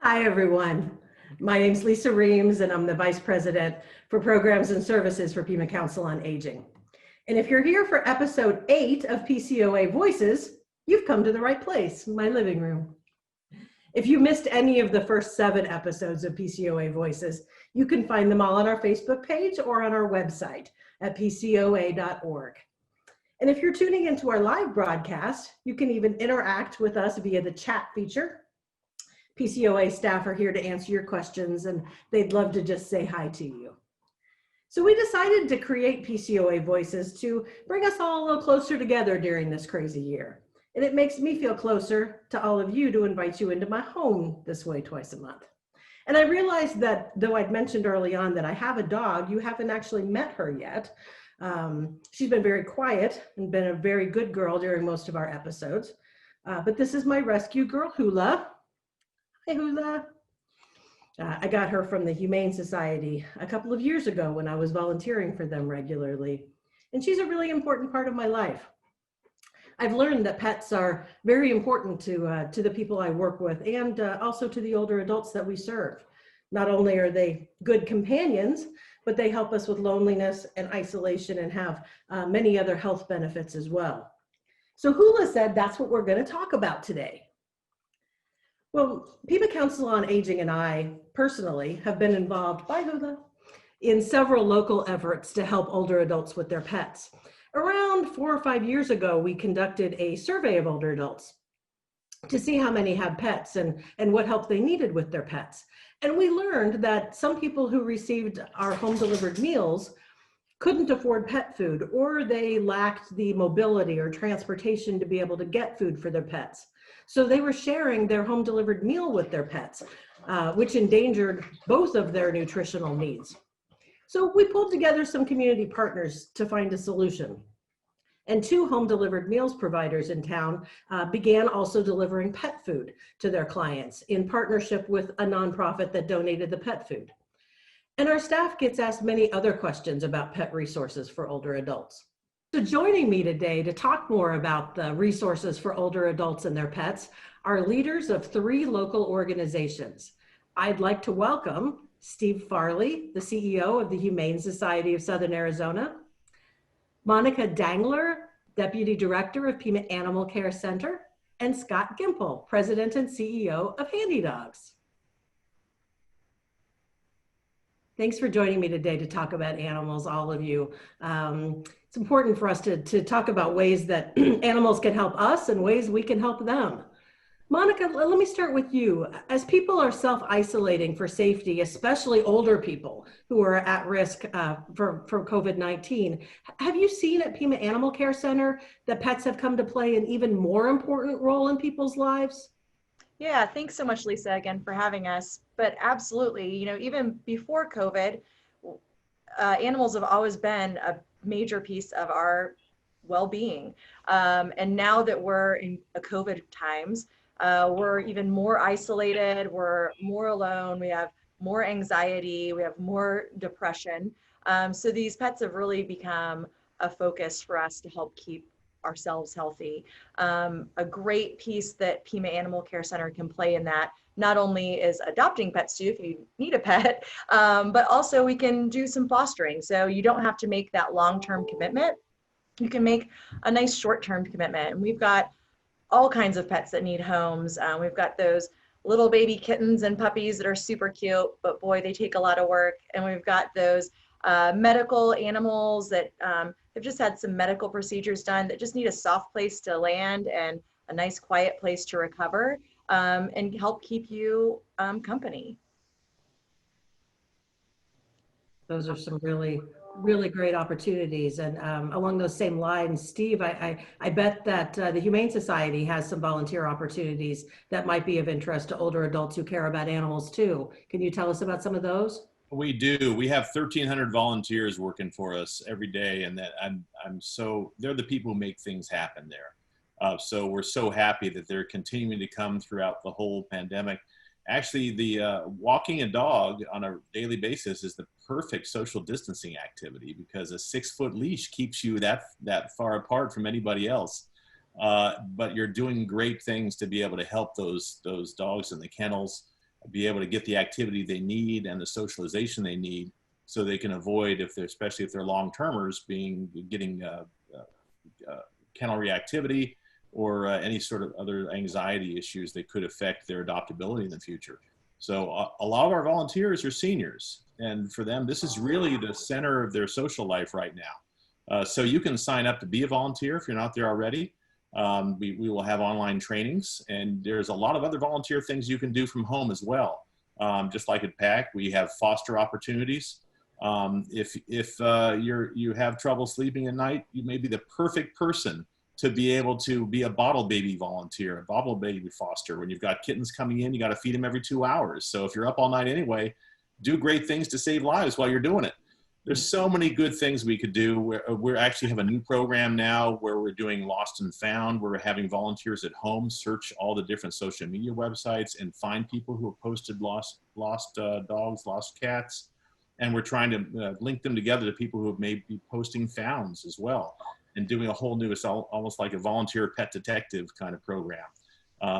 Hi, everyone. My name's Lisa Reams, and I'm the Vice President for Programs and Services for Pima Council on Aging. And if you're here for episode 8 of PCOA Voices, you've come to the right place, my living room. If you missed any of the first 7 episodes of PCOA Voices, you can find them all on our Facebook page or on our website at pcoa.org. And if you're tuning into our live broadcast, you can even interact with us via the chat feature. PCOA staff are here to answer your questions, and they'd love to just say hi to you. So we decided to create PCOA Voices to bring us all a little closer together during this crazy year. And it makes me feel closer to all of you to invite you into my home this way twice a month. And I realized that though I'd mentioned early on that I have a dog, you haven't actually met her yet. She's been very quiet and been a very good girl during most of our episodes. But this is my rescue girl, Hula. Hey, Hula. I got her from the Humane Society a couple of years ago when I was volunteering for them regularly. And she's a really important part of my life. I've learned that pets are very important to the people I work with and also to the older adults that we serve. Not only are they good companions, but they help us with loneliness and isolation and have many other health benefits as well. So Hula said that's what we're going to talk about today. Well, Pima Council on Aging and I personally have been involved, bye Hula, in several local efforts to help older adults with their pets. Around 4 or 5 years ago, we conducted a survey of older adults to see how many have pets and what help they needed with their pets. And we learned that some people who received our home delivered meals couldn't afford pet food, or they lacked the mobility or transportation to be able to get food for their pets. So they were sharing their home delivered meal with their pets, which endangered both of their nutritional needs. So we pulled together some community partners to find a solution. And 2 home delivered meals providers in town began also delivering pet food to their clients in partnership with a nonprofit that donated the pet food. And our staff gets asked many other questions about pet resources for older adults. So joining me today to talk more about the resources for older adults and their pets are leaders of 3 local organizations. I'd like to welcome Steve Farley, the CEO of the Humane Society of Southern Arizona, Monica Dangler, Deputy Director of Pima Animal Care Center, and Scott Gimple, President and CEO of Handy Dogs. Thanks for joining me today to talk about animals, all of you. It's important for us to talk about ways that animals can help us and ways we can help them. Monica, let me start with you. As people are self-isolating for safety, especially older people who are at risk for COVID-19, have you seen at Pima Animal Care Center that pets have come to play an even more important role in people's lives? Yeah, thanks so much, Lisa, again, for having us. But absolutely, even before COVID, animals have always been a major piece of our well-being. And now that we're in COVID times, we're even more isolated, we're more alone, we have more anxiety, we have more depression. So these pets have really become a focus for us to help keep ourselves healthy. A great piece that Pima Animal Care Center can play in that not only is adopting pets too, if you need a pet, but also we can do some fostering. So you don't have to make that long-term commitment. You can make a nice short-term commitment. And we've got all kinds of pets that need homes. We've got those little baby kittens and puppies that are super cute, but boy, they take a lot of work. And we've got those medical animals that have just had some medical procedures done that just need a soft place to land and a nice quiet place to recover and help keep you company. Those are some really great opportunities. And along those same lines, Steve, I bet that the Humane Society has some volunteer opportunities that might be of interest to older adults who care about animals too. Can you tell us about some of those? We do. We have 1,300 volunteers working for us every day, and that they're the people who make things happen there. So we're so happy that they're continuing to come throughout the whole pandemic. Actually, the walking a dog on a daily basis is the perfect social distancing activity because a 6-foot leash keeps you that far apart from anybody else. But you're doing great things to be able to help those dogs in the kennels, be able to get the activity they need and the socialization they need, so they can avoid, especially if they're long-termers, getting kennel reactivity or any sort of other anxiety issues that could affect their adoptability in the future. So a lot of our volunteers are seniors, and for them, this is really the center of their social life right now. So you can sign up to be a volunteer if you're not there already. We will have online trainings, and there's a lot of other volunteer things you can do from home as well. Just like at PAC, we have foster opportunities. If you have trouble sleeping at night, you may be the perfect person to be able to be a bottle baby volunteer, a bottle baby foster. When you've got kittens coming in, you got to feed them every 2 hours. So if you're up all night anyway, do great things to save lives while you're doing it. There's so many good things we could do. We actually have a new program now where we're doing Lost and Found. We're having volunteers at home search all the different social media websites and find people who have posted lost dogs, lost cats. And we're trying to link them together to people who may be posting founds as well, and doing a whole new, it's almost like a volunteer pet detective kind of program.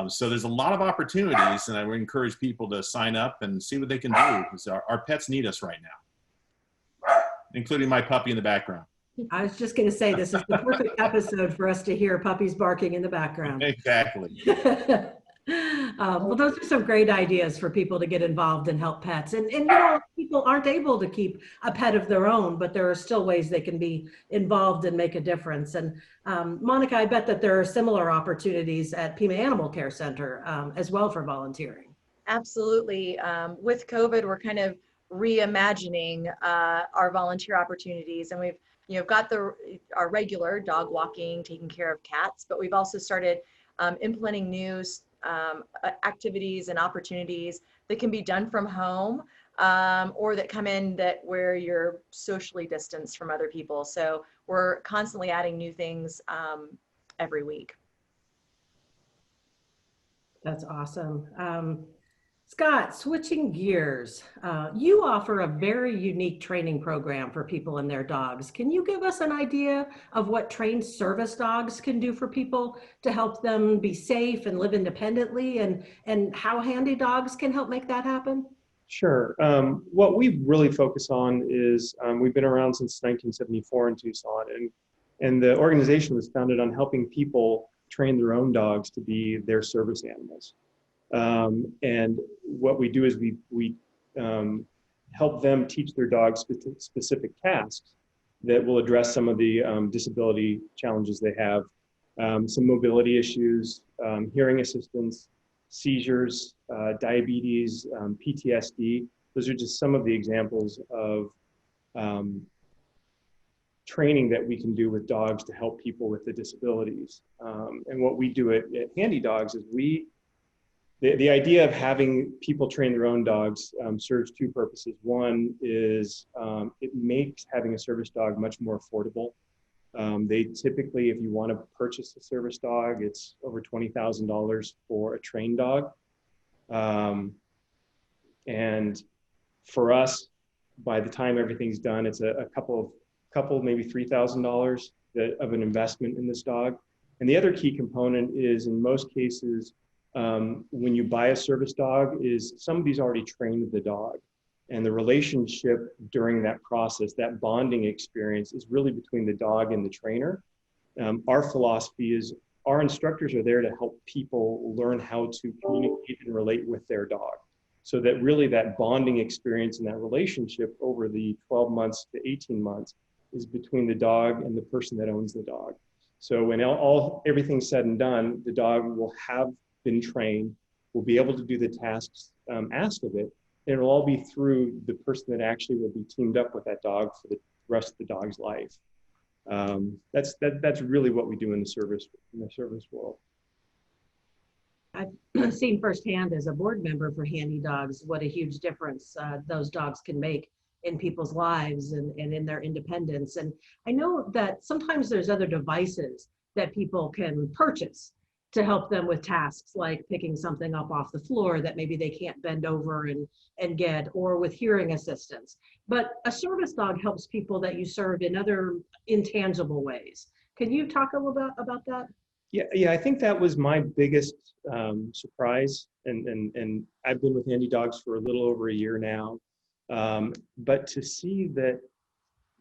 So there's a lot of opportunities, and I would encourage people to sign up and see what they can do, because our pets need us right now, including my puppy in the background. I was just going to say, this is the perfect episode for us to hear puppies barking in the background. Exactly. Well, those are some great ideas for people to get involved and help pets. And you know, people aren't able to keep a pet of their own, but there are still ways they can be involved and make a difference. And Monica, I bet that there are similar opportunities at Pima Animal Care Center as well for volunteering. Absolutely. With COVID, we're kind of reimagining our volunteer opportunities, and we've got our regular dog walking, taking care of cats, but we've also started implementing new activities and opportunities that can be done from home, or that come in where you're socially distanced from other people. So we're constantly adding new things every week. That's awesome. Scott, switching gears, you offer a very unique training program for people and their dogs. Can you give us an idea of what trained service dogs can do for people to help them be safe and live independently, and how handy dogs can help make that happen? Sure. What we really focus on is, we've been around since 1974 in Tucson, and the organization was founded on helping people train their own dogs to be their service animals. And what we do is we help them teach their dogs specific tasks that will address some of the disability challenges they have, some mobility issues, hearing assistance, seizures, diabetes, PTSD. Those are just some of the examples of training that we can do with dogs to help people with the disabilities. And what we do at Handy Dogs is the idea of having people train their own dogs serves two purposes. One is it makes having a service dog much more affordable. They typically, if you want to purchase a service dog, it's over $20,000 for a trained dog. And for us, by the time everything's done, it's a couple, maybe $3,000 of an investment in this dog. And the other key component is, in most cases, when you buy a service dog, is somebody's already trained the dog. And the relationship during that process, that bonding experience, is really between the dog and the trainer. Our philosophy is our instructors are there to help people learn how to communicate and relate with their dog. So that really that bonding experience and that relationship over the 12 months to 18 months is between the dog and the person that owns the dog. So when everything's said and done, the dog will have been trained, will be able to do the tasks asked of it, and it'll all be through the person that actually will be teamed up with that dog for the rest of the dog's life. That's really what we do in the service world. I've seen firsthand as a board member for Handy Dogs what a huge difference those dogs can make in people's lives and in their independence. And I know that sometimes there's other devices that people can purchase to help them with tasks like picking something up off the floor that maybe they can't bend over and get, or with hearing assistance. But a service dog helps people that you serve in other intangible ways. Can you talk a little bit about that? Yeah, I think that was my biggest surprise, and I've been with Handy Dogs for a little over a year now, but to see that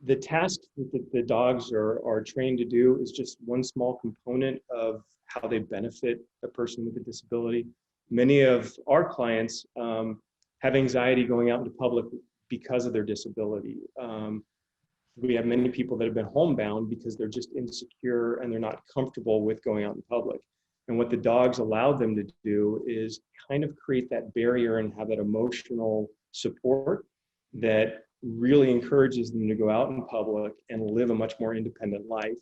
the tasks that the dogs are trained to do is just one small component of how they benefit a person with a disability. Many of our clients have anxiety going out into public because of their disability. We have many people that have been homebound because they're just insecure and they're not comfortable with going out in public. And what the dogs allowed them to do is kind of create that barrier and have that emotional support that really encourages them to go out in public and live a much more independent life.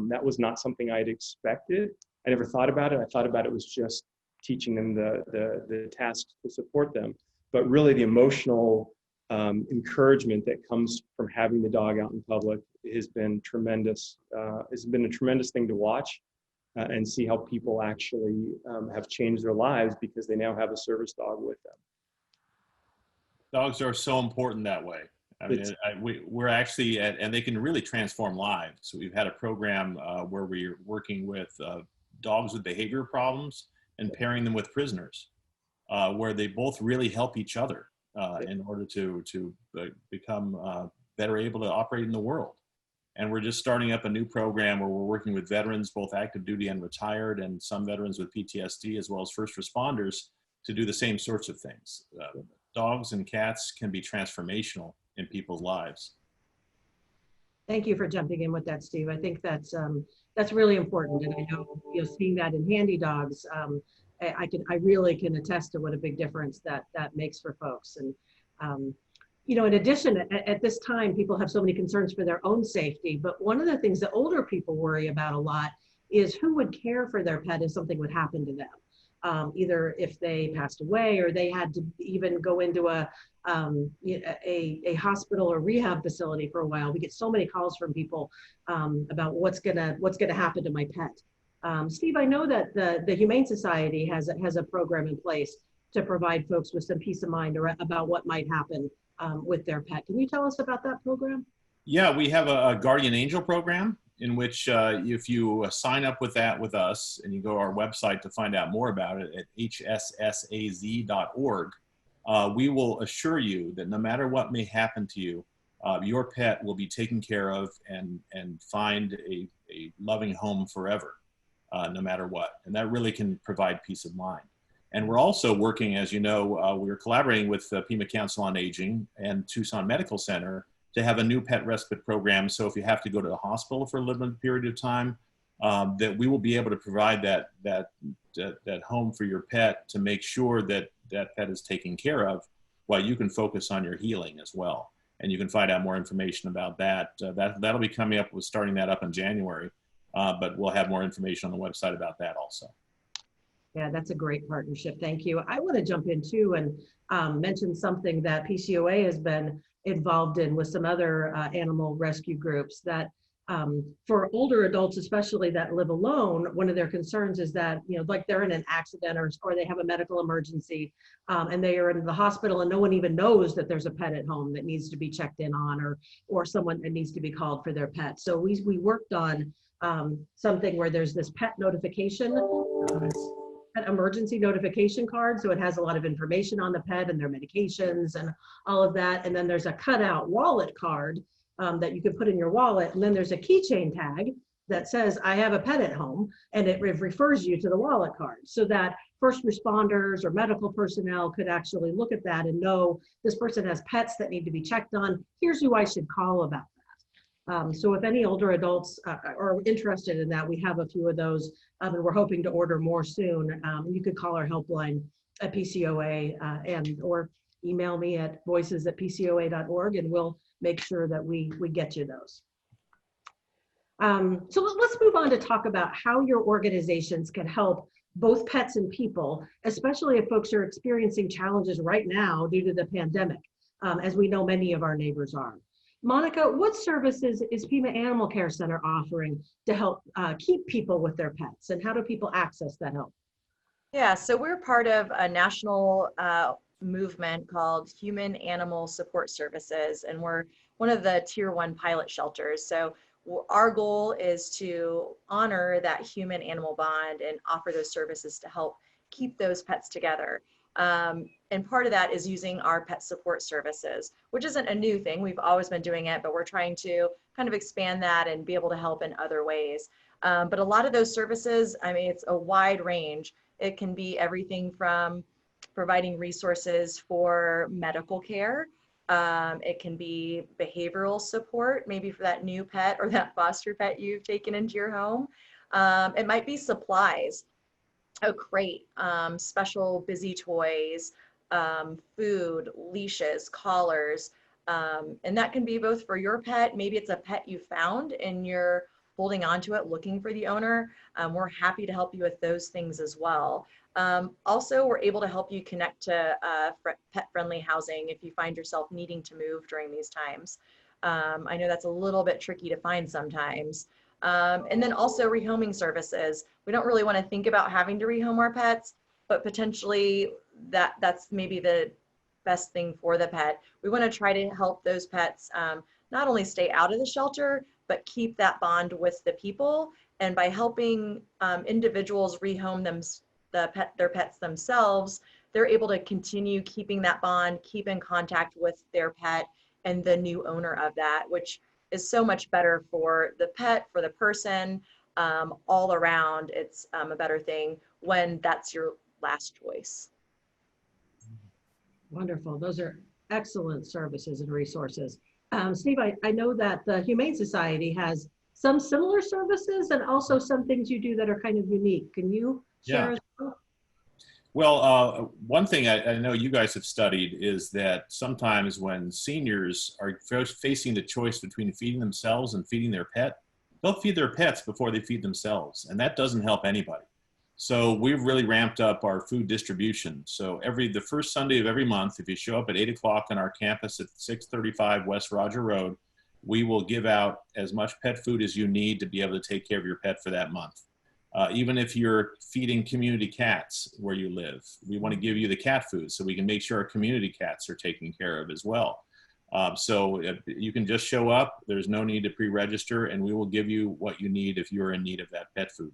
That was not something I'd expected. I never thought about it. I thought about it was just teaching them the tasks to support them. But really the emotional encouragement that comes from having the dog out in public has been tremendous. It's been a tremendous thing to watch and see how people actually have changed their lives because they now have a service dog with them. Dogs are so important that way. I mean, we're actually and they can really transform lives. So we've had a program where we're working with dogs with behavior problems and pairing them with prisoners, where they both really help each other in order to become better able to operate in the world. And we're just starting up a new program where we're working with veterans, both active duty and retired, and some veterans with PTSD, as well as first responders, to do the same sorts of things. Dogs and cats can be transformational in people's lives. Thank you for jumping in with that, Steve. I think that's really important, and I know, seeing that in Handy Dogs, I really can attest to what a big difference that makes for folks. And in addition, at this time, people have so many concerns for their own safety. But one of the things that older people worry about a lot is who would care for their pet if something would happen to them. Either if they passed away or they had to even go into a hospital or rehab facility for a while. We get so many calls from people about what's gonna happen to my pet. Steve, I know that the Humane Society has a program in place to provide folks with some peace of mind about what might happen with their pet. Can you tell us about that program? Yeah, we have a Guardian Angel program in which if you sign up with that with us and you go to our website to find out more about it at hssaz.org, we will assure you that no matter what may happen to you, your pet will be taken care of and find a loving home forever, no matter what. And that really can provide peace of mind. And we're also working, as you know, we're collaborating with Pima Council on Aging and Tucson Medical Center to have a new pet respite program. So if you have to go to the hospital for a limited period of time, that we will be able to provide that home for your pet to make sure that that pet is taken care of while you can focus on your healing as well. And you can find out more information about that. That'll be coming up. We're starting that up in January, but we'll have more information on the website about that also. Yeah, that's a great partnership. Thank you. I want to jump in too and mention something that PCOA has been involved in with some other animal rescue groups that for older adults, especially that live alone, one of their concerns is that, like they're in an accident or they have a medical emergency and they are in the hospital and no one even knows that there's a pet at home that needs to be checked in on or someone that needs to be called for their pet. So we worked on something where there's this pet notification, pet emergency notification card. So it has a lot of information on the pet and their medications and all of that. And then there's a cutout wallet card that you can put in your wallet. And then there's a keychain tag that says, I have a pet at home, and it refers you to the wallet card so that first responders or medical personnel could actually look at that and know this person has pets that need to be checked on. Here's who I should call about that. So if any older adults are interested in that, we have a few of those and we're hoping to order more soon. You could call our helpline at PCOA or email me at voices@pcoa.org and we'll make sure that we get you those. So let's move on to talk about how your organizations can help both pets and people, especially if folks are experiencing challenges right now due to the pandemic, as we know many of our neighbors are. Monica, what services is Pima Animal Care Center offering to help keep people with their pets, and how do people access that help? Yeah, so we're part of a national movement called Human Animal Support Services, and we're one of the Tier 1 pilot shelters. So our goal is to honor that human animal bond and offer those services to help keep those pets together. And part of that is using our pet support services, which isn't a new thing. We've always been doing it, but we're trying to kind of expand that and be able to help in other ways. But a lot of those services, I mean, it's a wide range. It can be everything from providing resources for medical care. It can be behavioral support, maybe for that new pet or that foster pet you've taken into your home. It might be supplies, a crate, special busy toys, food, leashes, collars. And that can be both for your pet. Maybe it's a pet you found and you're holding on to it, looking for the owner. We're happy to help you with those things as well. Also, we're able to help you connect to pet-friendly housing if you find yourself needing to move during these times. I know that's a little bit tricky to find sometimes. And then also rehoming services. We don't really want to think about having to rehome our pets, but potentially that's maybe the best thing for the pet. We want to try to help those pets not only stay out of the shelter, but keep that bond with the people. And by helping individuals rehome their pets themselves, they're able to continue keeping that bond, keep in contact with their pet and the new owner of that, which is so much better for the pet, for the person, all around. It's a better thing when that's your last choice. Wonderful. Those are excellent services and resources. Steve, I know that the Humane Society has some similar services and also some things you do that are kind of unique. Can you share? Yeah. Well, one thing I know you guys have studied is that sometimes when seniors are facing the choice between feeding themselves and feeding their pet, they'll feed their pets before they feed themselves, and that doesn't help anybody. So we've really ramped up our food distribution. So the first Sunday of every month, if you show up at 8 o'clock on our campus at 635 West Roger Road, we will give out as much pet food as you need to be able to take care of your pet for that month. Even if you're feeding community cats where you live, we want to give you the cat food so we can make sure our community cats are taken care of as well. So you can just show up. There's no need to pre-register, and we will give you what you need if you're in need of that pet food.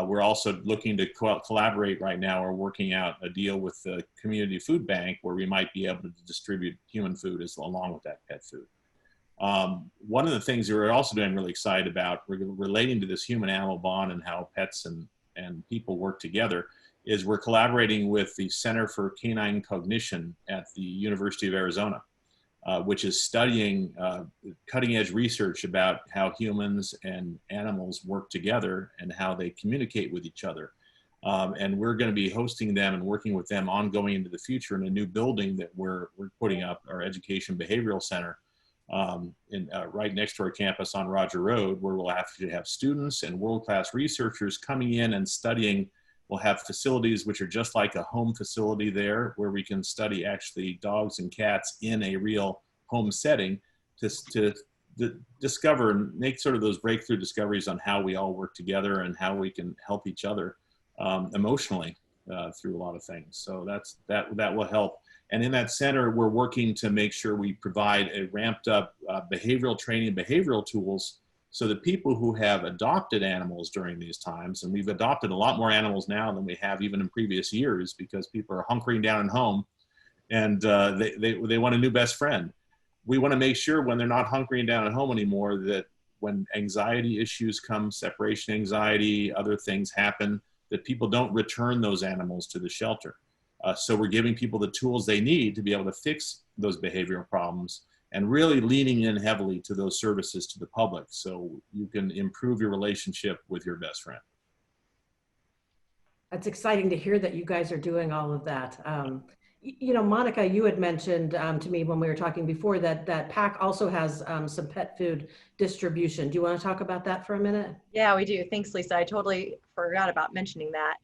We're also looking to collaborate right now. We're working out a deal with the community food bank where we might be able to distribute human food along with that pet food. One of the things that we're also doing really excited about relating to this human-animal bond and how pets and people work together is we're collaborating with the Center for Canine Cognition at the University of Arizona, which is studying cutting-edge research about how humans and animals work together and how they communicate with each other. And we're going to be hosting them and working with them ongoing into the future in a new building that we're putting up, our Education Behavioral Center, right next to our campus on Roger Road, where we'll actually have students and world-class researchers coming in and studying. We'll have facilities which are just like a home facility there, where we can study actually dogs and cats in a real home setting to discover and make sort of those breakthrough discoveries on how we all work together and how we can help each other emotionally through a lot of things. So that will help. And in that center, we're working to make sure we provide a ramped up behavioral training, behavioral tools, so that people who have adopted animals during these times, and we've adopted a lot more animals now than we have even in previous years because people are hunkering down at home and they want a new best friend. We want to make sure when they're not hunkering down at home anymore that when anxiety issues come, separation anxiety, other things happen, that people don't return those animals to the shelter. So we're giving people the tools they need to be able to fix those behavioral problems and really leaning in heavily to those services to the public so you can improve your relationship with your best friend. That's exciting to hear that you guys are doing all of that. You know, Monica, you had mentioned to me when we were talking before that PAC also has some pet food distribution. Do you want to talk about that for a minute? Yeah, we do. Thanks, Lisa. I totally forgot about mentioning that.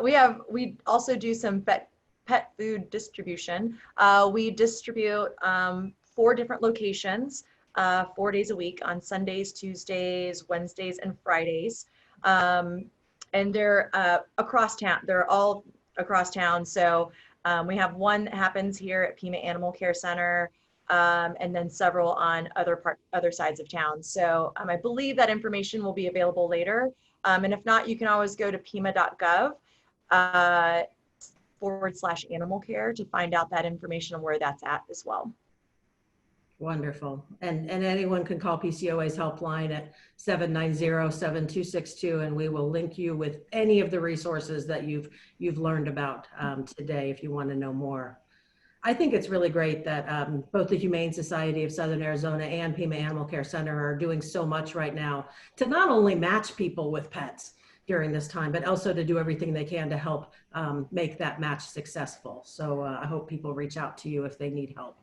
We also do some pet food distribution. We distribute 4 different locations, 4 days a week on Sundays, Tuesdays, Wednesdays, and Fridays. And they're across town. They're all across town. So we have one that happens here at Pima Animal Care Center. and then several on other sides of town. So I believe that information will be available later. And if not, you can always go to pima.gov /animal care to find out that information on where that's at as well. Wonderful. And anyone can call PCOA's helpline at 790-7262, and we will link you with any of the resources that you've learned about today if you want to know more. I think it's really great that both the Humane Society of Southern Arizona and Pima Animal Care Center are doing so much right now to not only match people with pets during this time, but also to do everything they can to help make that match successful. So I hope people reach out to you if they need help.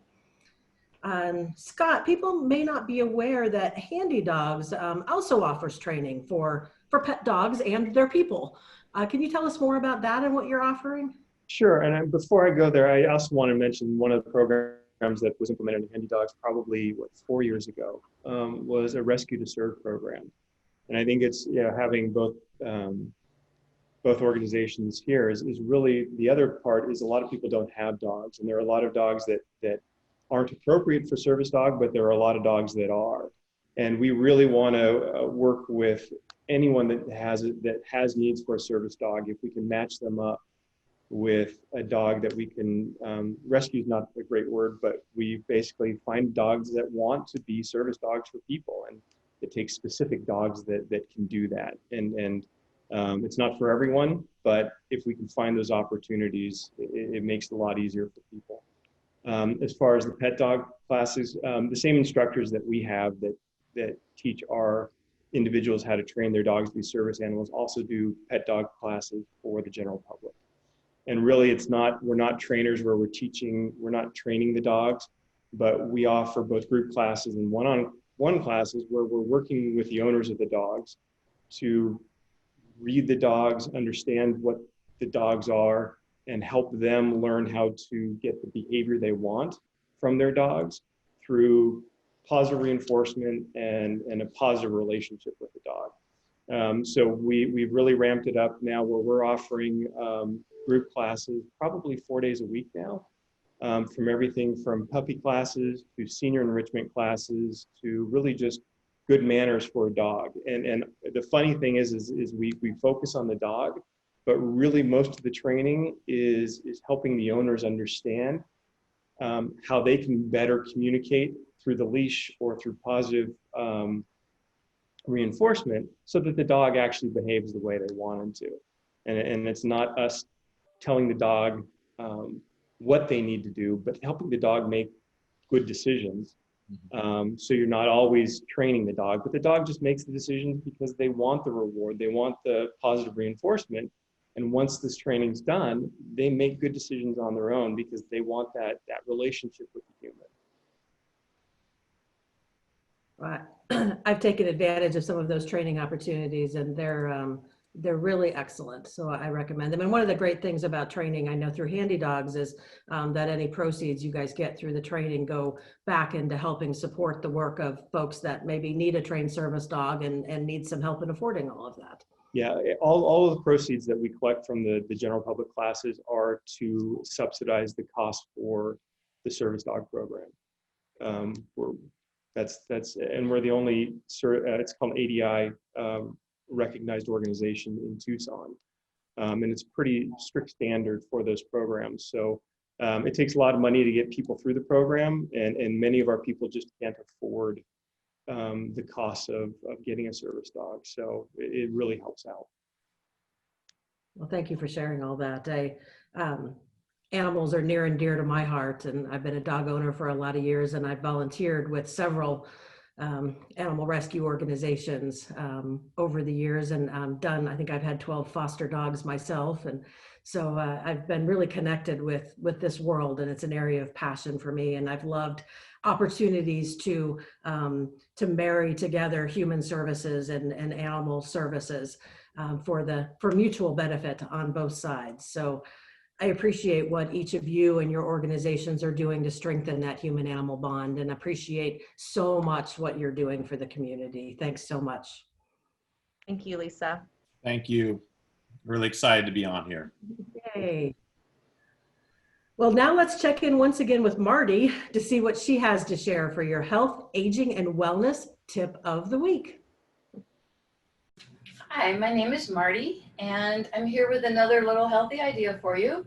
Scott, people may not be aware that Handy Dogs also offers training for pet dogs and their people. Can you tell us more about that and what you're offering? Sure. And before I go there, I also want to mention one of the programs that was implemented in Handy Dogs probably 4 years ago was a Rescue to Serve program. And I think it's having both organizations here is really the other part is a lot of people don't have dogs, and there are a lot of dogs that aren't appropriate for service dog, but there are a lot of dogs that are. And we really want to work with anyone that has needs for a service dog. If we can match them up with a dog that we can, rescue is not a great word, but we basically find dogs that want to be service dogs for people. And it takes specific dogs that can do that. And it's not for everyone, but if we can find those opportunities, it makes it a lot easier for people. As far as the pet dog classes, the same instructors that we have that teach our individuals how to train their dogs to be service animals also do pet dog classes for the general public. And really we're not trainers where we're not training the dogs, but we offer both group classes and one-on-one classes where we're working with the owners of the dogs to read the dogs, understand what the dogs are, and help them learn how to get the behavior they want from their dogs through positive reinforcement and a positive relationship with the dog. So we've really ramped it up now where we're offering group classes probably 4 days a week now, from everything from puppy classes to senior enrichment classes to really just good manners for a dog. And the funny thing is we focus on the dog, but really most of the training is helping the owners understand how they can better communicate through the leash or through positive reinforcement so that the dog actually behaves the way they want him to. And it's not us telling the dog what they need to do, but helping the dog make good decisions. So you're not always training the dog, but the dog just makes the decisions because they want the reward, they want the positive reinforcement. And once this training's done, they make good decisions on their own because they want that relationship with the human. Right. I've taken advantage of some of those training opportunities, and they're really excellent. So I recommend them. And one of the great things about training, I know through Handy Dogs, is that any proceeds you guys get through the training go back into helping support the work of folks that maybe need a trained service dog and need some help in affording all of that. Yeah, all of the proceeds that we collect from the general public classes are to subsidize the cost for the service dog program. And we're the only, it's called ADI, recognized organization in Tucson. And it's pretty strict standard for those programs. So it takes a lot of money to get people through the program, and many of our people just can't afford the cost of getting a service dog. So it really helps out. Well, thank you for sharing all that. Animals are near and dear to my heart, and I've been a dog owner for a lot of years, and I've volunteered with several animal rescue organizations over the years, and I think I've had 12 foster dogs myself. And so I've been really connected with this world, and it's an area of passion for me. And I've loved opportunities to marry together human services and animal services for mutual benefit on both sides. So I appreciate what each of you and your organizations are doing to strengthen that human-animal bond, and appreciate so much what you're doing for the community. Thanks so much. Thank you, Lisa. Thank you. Really excited to be on here. Yay. Well, now let's check in once again with Marty to see what she has to share for your health, aging, and wellness tip of the week. Hi, my name is Marty, and I'm here with another little healthy idea for you.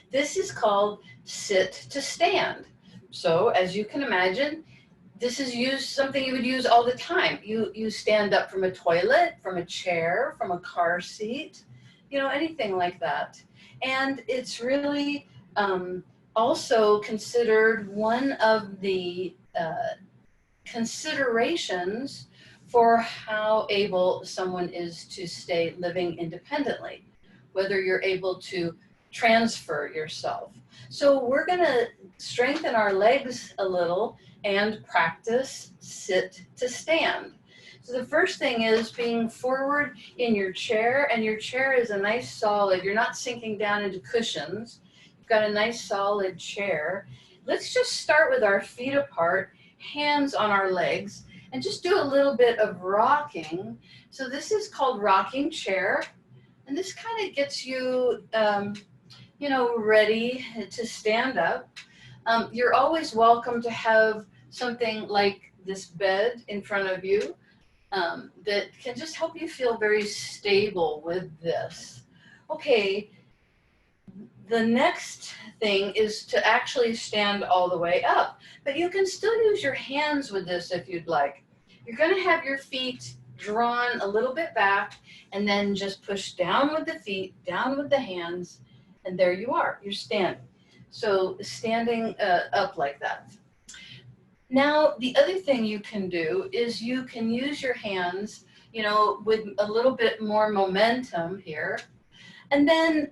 This is called sit to stand. So as you can imagine, this is something you would use all the time. You stand up from a toilet, from a chair, from a car seat, anything like that. And it's really also considered one of the considerations for how able someone is to stay living independently, whether you're able to transfer yourself. So we're going to strengthen our legs a little and practice sit to stand. So the first thing is being forward in your chair, and your chair is a nice solid, you're not sinking down into cushions. You've got a nice solid chair. Let's just start with our feet apart, hands on our legs, and just do a little bit of rocking. So this is called rocking chair. And this kind of gets you, ready to stand up. You're always welcome to have something like this bed in front of you that can just help you feel very stable with this. Okay, the next thing is to actually stand all the way up, but you can still use your hands with this if you'd like. You're going to have your feet drawn a little bit back and then just push down with the feet, down with the hands, and there you are, you're standing. So standing up like that. Now, the other thing you can do is you can use your hands, with a little bit more momentum here. And then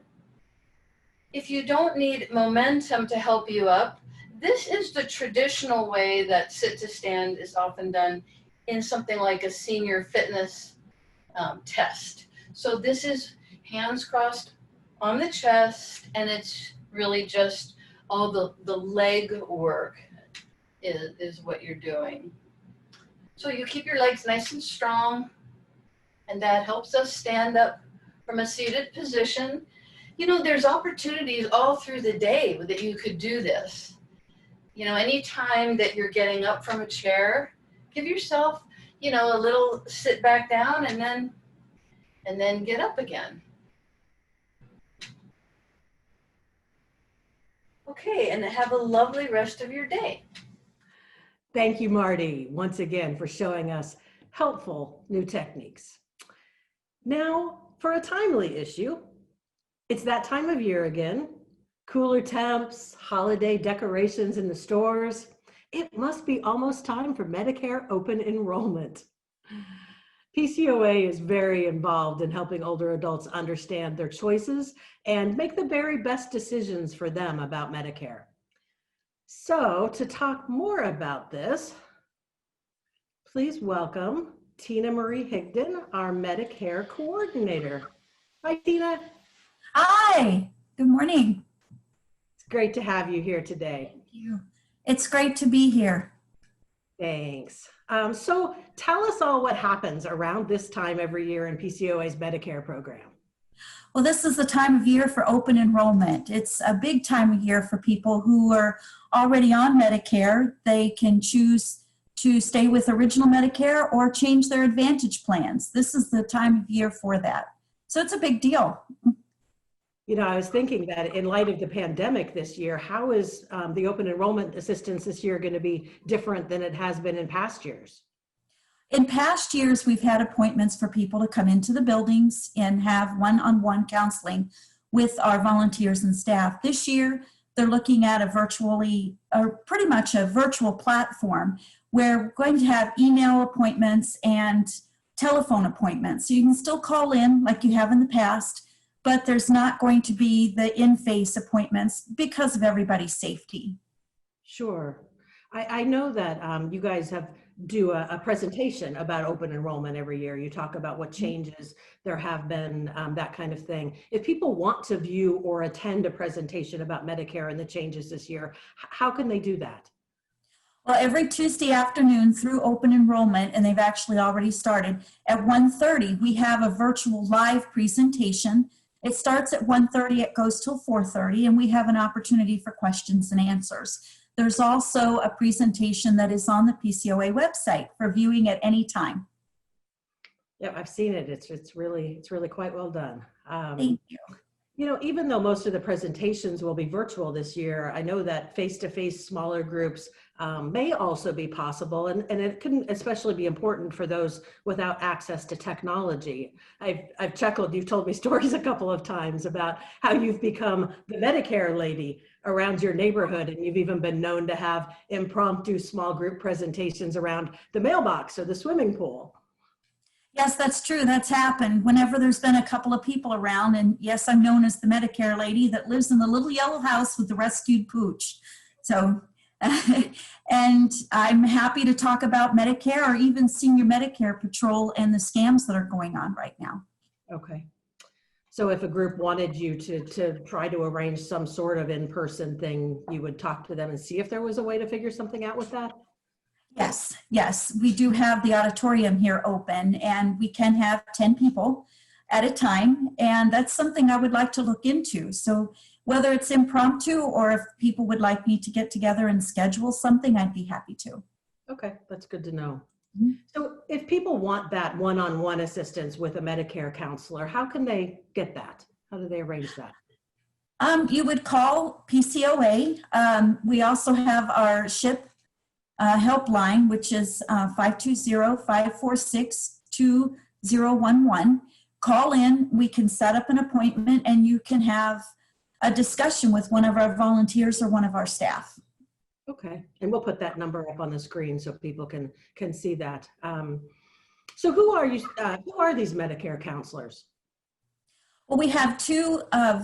if you don't need momentum to help you up, this is the traditional way that sit to stand is often done in something like a senior fitness test. So this is hands crossed on the chest, and it's really just all the leg work is what you're doing. So you keep your legs nice and strong, and that helps us stand up from a seated position. There's opportunities all through the day that you could do this. Any time that you're getting up from a chair, give yourself, a little sit back down and then get up again. Okay, and have a lovely rest of your day. Thank you, Marty, once again for showing us helpful new techniques. Now, for a timely issue, it's that time of year again. Cooler temps, holiday decorations in the stores. It must be almost time for Medicare open enrollment. PCOA is very involved in helping older adults understand their choices and make the very best decisions for them about Medicare. So to talk more about this, please welcome Tina Marie Higdon, our Medicare coordinator. Hi, Tina. Hi, good morning. It's great to have you here today. Thank you. It's great to be here. Thanks. So tell us all what happens around this time every year in PCOA's Medicare program. Well, this is the time of year for open enrollment. It's a big time of year for people who are already on Medicare. They can choose to stay with original Medicare or change their Advantage plans. This is the time of year for that. So it's a big deal. I was thinking that in light of the pandemic this year, how is the open enrollment assistance this year going to be different than it has been in past years? In past years, we've had appointments for people to come into the buildings and have one-on-one counseling with our volunteers and staff. This year, they're looking at pretty much a virtual platform where we're going to have email appointments and telephone appointments. So you can still call in like you have in the past, but there's not going to be the in-face appointments because of everybody's safety. Sure. I know that you guys do a presentation about open enrollment every year. You talk about what changes there have been, that kind of thing. If people want to view or attend a presentation about Medicare and the changes this year, how can they do that? Well, every Tuesday afternoon through open enrollment, and they've actually already started, at 1:30, we have a virtual live presentation. It starts at 1:30, it goes till 4:30, and we have an opportunity for questions and answers. There's also a presentation that is on the PCOA website for viewing at any time. Yeah, I've seen it. It's really quite well done. Thank you. You know, even though most of the presentations will be virtual this year, I know that face-to-face smaller groups may also be possible, and it can especially be important for those without access to technology. I've chuckled, you've told me stories a couple of times about how you've become the Medicare lady around your neighborhood, and you've even been known to have impromptu small group presentations around the mailbox or the swimming pool. Yes, that's true. That's happened whenever there's been a couple of people around. And yes, I'm known as the Medicare lady that lives in the little yellow house with the rescued pooch. So, and I'm happy to talk about Medicare or even senior Medicare patrol and the scams that are going on right now. Okay. So if a group wanted you to try to arrange some sort of in-person thing, you would talk to them and see if there was a way to figure something out with that? Yes, we do have the auditorium here open, and we can have 10 people at a time, and that's something I would like to look into. So whether it's impromptu or if people would like me to get together and schedule something, I'd be happy to. Okay, that's good to know. Mm-hmm. So if people want that one-on-one assistance with a Medicare counselor, how can they get that? How do they arrange that? You would call PCOA. We also have our SHIP helpline, which is 520-546-2011. Call in, we can set up an appointment, and you can have a discussion with one of our volunteers or one of our staff. Okay, and we'll put that number up on the screen so people can see that. So who are you? Who are these Medicare counselors? Well, we have two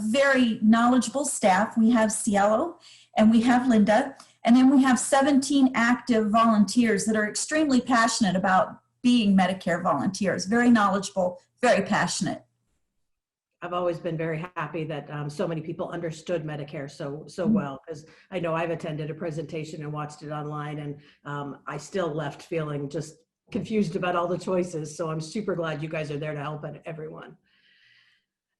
very knowledgeable staff. We have Cielo and we have Linda. And then we have 17 active volunteers that are extremely passionate about being Medicare volunteers, very knowledgeable, very passionate. I've always been very happy that so many people understood Medicare so well, because I know I've attended a presentation and watched it online, and I still left feeling just confused about all the choices. So I'm super glad you guys are there to help everyone.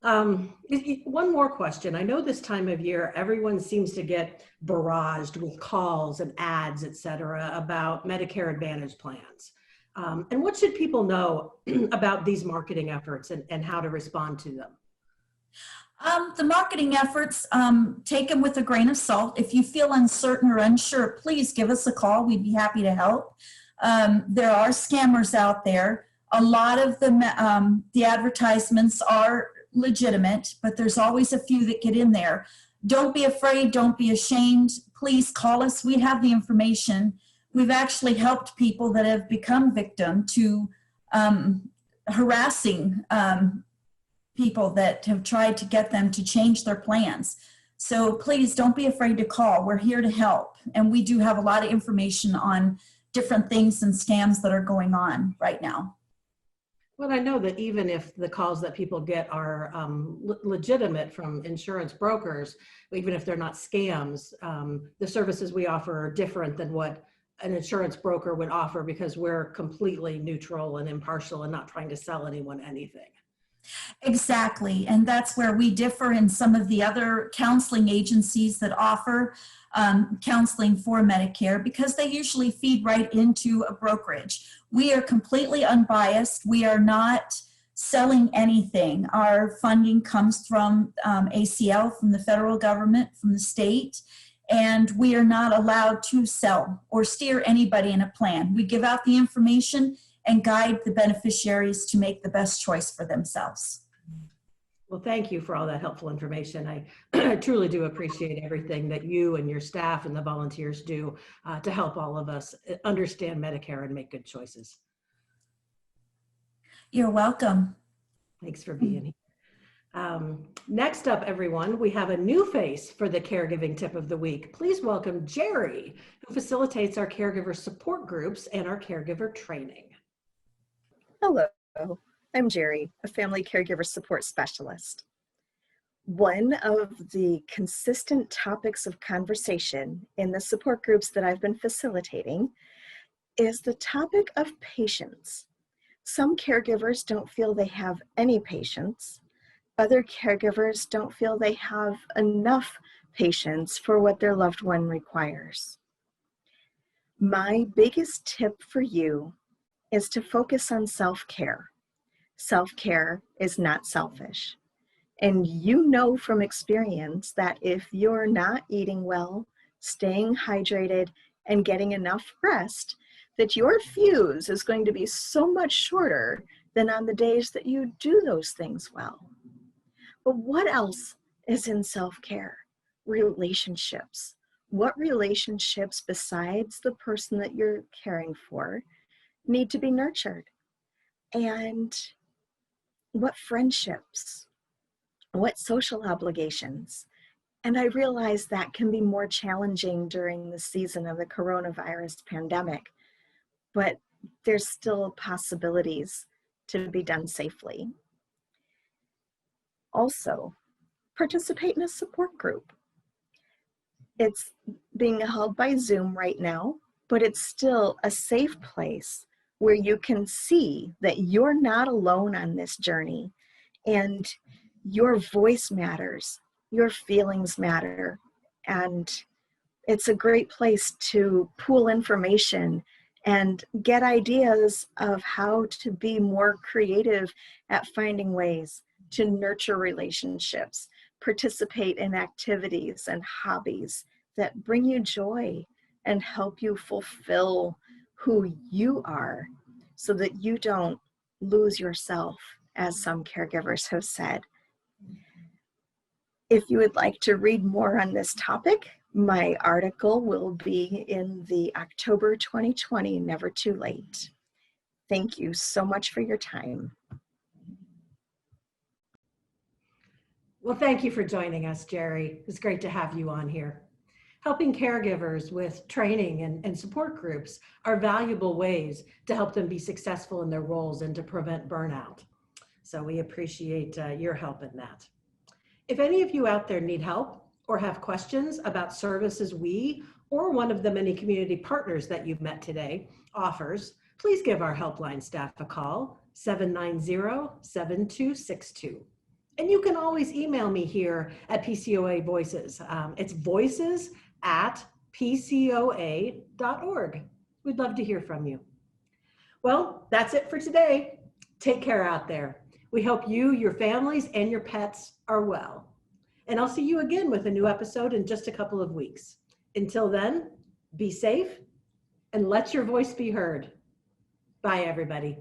One more question. I know this time of year, everyone seems to get barraged with calls and ads, et cetera, about Medicare Advantage plans. And what should people know about these marketing efforts and how to respond to them? The marketing efforts, take them with a grain of salt. If you feel uncertain or unsure, please give us a call. We'd be happy to help. There are scammers out there. A lot of the advertisements are legitimate, but there's always a few that get in there. Don't be afraid, don't be ashamed. Please call us. We have the information. We've actually helped people that have become victim to harassing people that have tried to get them to change their plans. So please don't be afraid to call. We're here to help. And we do have a lot of information on different things and scams that are going on right now. Well, I know that even if the calls that people get are legitimate from insurance brokers, even if they're not scams, the services we offer are different than what an insurance broker would offer, because we're completely neutral and impartial and not trying to sell anyone anything. Exactly. And that's where we differ in some of the other counseling agencies that offer counseling for Medicare, because they usually feed right into a brokerage. We are completely unbiased. We are not selling anything. Our funding comes from ACL, from the federal government, from the state, and we are not allowed to sell or steer anybody in a plan. We give out the information and guide the beneficiaries to make the best choice for themselves. Well, thank you for all that helpful information. I truly do appreciate everything that you and your staff and the volunteers do to help all of us understand Medicare and make good choices. You're welcome. Thanks for being here. Next up, everyone, we have a new face for the caregiving tip of the week. Please welcome Jerry, who facilitates our caregiver support groups and our caregiver training. Hello, I'm Jerry, a family caregiver support specialist. One of the consistent topics of conversation in the support groups that I've been facilitating is the topic of patience. Some caregivers don't feel they have any patience. Other caregivers don't feel they have enough patience for what their loved one requires. My biggest tip for you is to focus on self-care. Self-care is not selfish. And you know from experience that if you're not eating well, staying hydrated, and getting enough rest, that your fuse is going to be so much shorter than on the days that you do those things well. But what else is in self-care? Relationships. What relationships besides the person that you're caring for need to be nurtured? And what friendships? What social obligations? And I realize that can be more challenging during the season of the coronavirus pandemic, but there's still possibilities to be done safely. Also, participate in a support group. It's being held by Zoom right now, but it's still a safe place where you can see that you're not alone on this journey and your voice matters, your feelings matter, and it's a great place to pool information and get ideas of how to be more creative at finding ways to nurture relationships, participate in activities and hobbies that bring you joy and help you fulfill who you are so that you don't lose yourself, as some caregivers have said. If you would like to read more on this topic, my article will be in the October 2020 Never Too Late. Thank you so much for your time. Well, thank you for joining us, Jerry. It's great to have you on here. Helping caregivers with training and support groups are valuable ways to help them be successful in their roles and to prevent burnout. So we appreciate your help in that. If any of you out there need help or have questions about services we or one of the many community partners that you've met today offers, please give our helpline staff a call, 790-7262. And you can always email me here at PCOA Voices. It's voices@pcoa.org. We'd love to hear from you. Well, that's it for today. Take care out there. We hope you, your families, and your pets are well. And I'll see you again with a new episode in just a couple of weeks. Until then, be safe and let your voice be heard. Bye, everybody.